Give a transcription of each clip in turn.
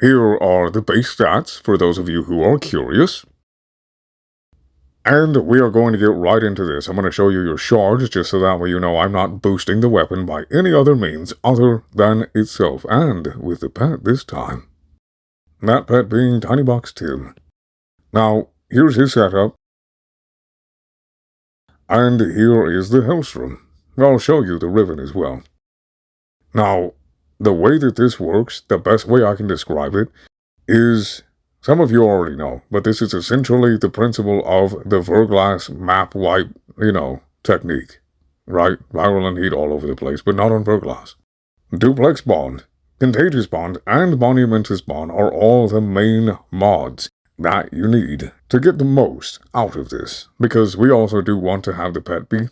here are the base stats for those of you who are curious. And we are going to get right into this. I'm going to show you your shards, just so that way you know I'm not boosting the weapon by any other means other than itself, and with the pet this time. That pet being Tiny Box Tim. Now, here's his setup. And here is the Hellstrom. I'll show you the Riven as well. Now, the way that this works, the best way I can describe it, is... some of you already know, but this is essentially the principle of the Verglass map wipe, technique. Right? Viral and heat all over the place, but not on Verglass. Duplex Bond, Contagious Bond, and Monumentous Bond are all the main mods that you need to get the most out of this, because we also do want to have the pet be,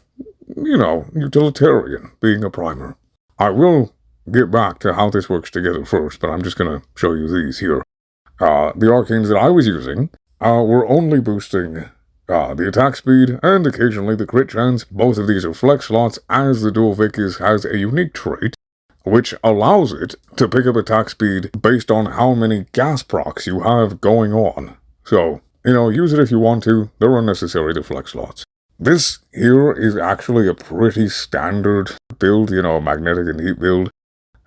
utilitarian, being a primer. I will get back to how this works together first, but I'm just going to show you these here. The Arcanes that I was using were only boosting the attack speed and occasionally the crit chance. Both of these are flex slots, as the Duel Viciss has a unique trait which allows it to pick up attack speed based on how many gas procs you have going on. So, use it if you want to. They're unnecessary, the flex slots. This here is actually a pretty standard build, magnetic and heat build.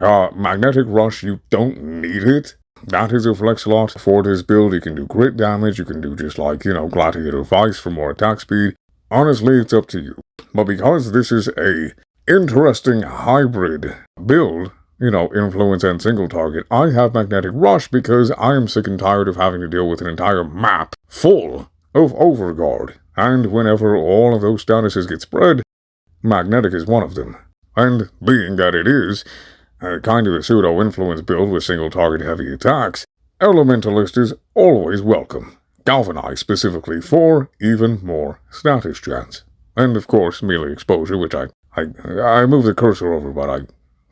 Magnetic Rush, you don't need it. That is a flex slot for this build. You can do crit damage, you can do just like, Gladiator Vice for more attack speed. Honestly, it's up to you. But because this is a interesting hybrid build, influence and single target, I have Magnetic Rush because I am sick and tired of having to deal with an entire map full of Overguard. And whenever all of those statuses get spread, Magnetic is one of them. And being that it is kind of a pseudo-influence build with single-target heavy attacks, Elementalist is always welcome. Galvanize specifically for even more status chance. And of course, melee exposure, which I moved the cursor over, but I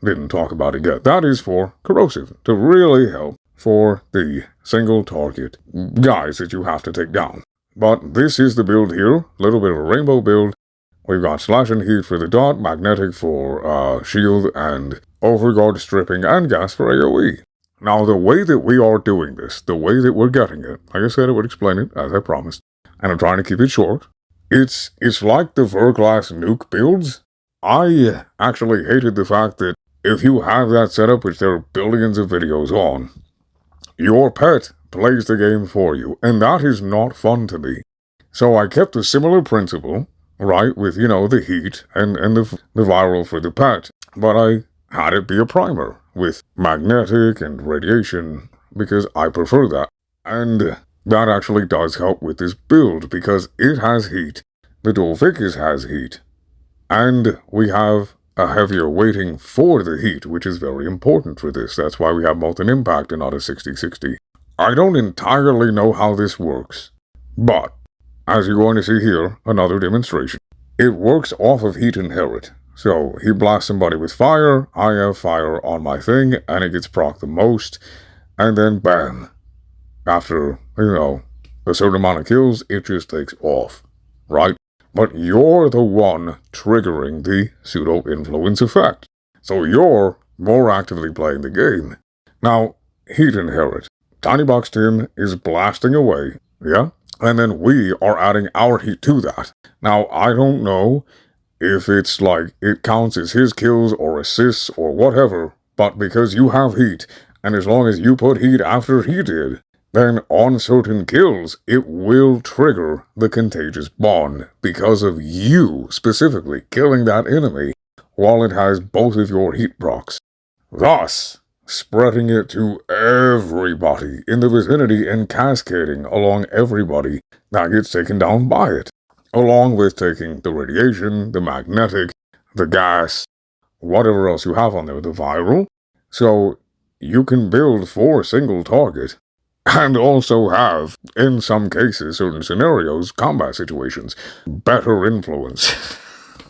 didn't talk about it yet. That is for corrosive, to really help for the single-target guys that you have to take down. But this is the build here, a little bit of a rainbow build. We've got Slash and Heat for the dot, Magnetic for shield, and Overguard stripping, and gas for AoE. Now, the way that we are doing this, the way that we're getting it, like I said, I would explain it, as I promised, and I'm trying to keep it short. It's like the Verglass nuke builds. I actually hated the fact that if you have that setup, which there are billions of videos on, your pet plays the game for you, and that is not fun to me. So I kept a similar principle, right, with, the heat and the viral for the pet, but I had it be a primer with magnetic and radiation, because I prefer that. And that actually does help with this build, because it has heat, the Duel Viciss has heat, and we have a heavier weighting for the heat, which is very important for this. That's why we have Molten Impact and not a 60-60. I don't entirely know how this works, but as you're going to see here, another demonstration. It works off of Heat Inherit. So, he blasts somebody with fire, I have fire on my thing, and it gets proc the most, and then bam. After, a certain amount of kills, it just takes off, right? But you're the one triggering the pseudo-influence effect. So you're more actively playing the game. Now, Heat Inherit. Tiny Box Tim is blasting away, yeah? And then we are adding our heat to that. Now, I don't know if it's like it counts as his kills or assists or whatever, but because you have heat, and as long as you put heat after he did, then on certain kills, it will trigger the Contagious Bond because of you specifically killing that enemy while it has both of your heat procs. Thus, spreading it to everybody in the vicinity and cascading along everybody that gets taken down by it. Along with taking the radiation, the magnetic, the gas, whatever else you have on there, the viral. So you can build for single target, and also have, in some cases, certain scenarios, combat situations, better influence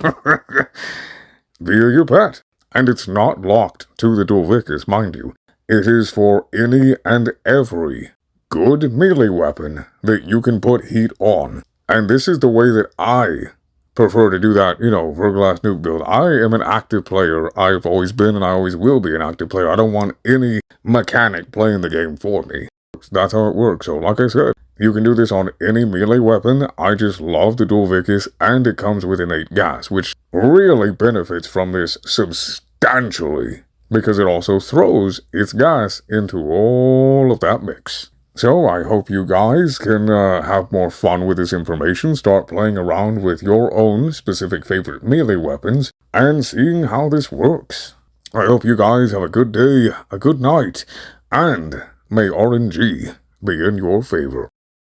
via your pet. And it's not locked to the Duel Viciss, mind you. It is for any and every good melee weapon that you can put heat on. And this is the way that I prefer to do that, for a glass nuke build. I am an active player. I've always been and I always will be an active player. I don't want any mechanic playing the game for me. That's how it works. So like I said, you can do this on any melee weapon. I just love the Duel Viciss, and it comes with innate gas, which really benefits from this substantially, because it also throws its gas into all of that mix. So I hope you guys can have more fun with this information, start playing around with your own specific favorite melee weapons, and seeing how this works. I hope you guys have a good day, a good night, and may RNG be in your favor.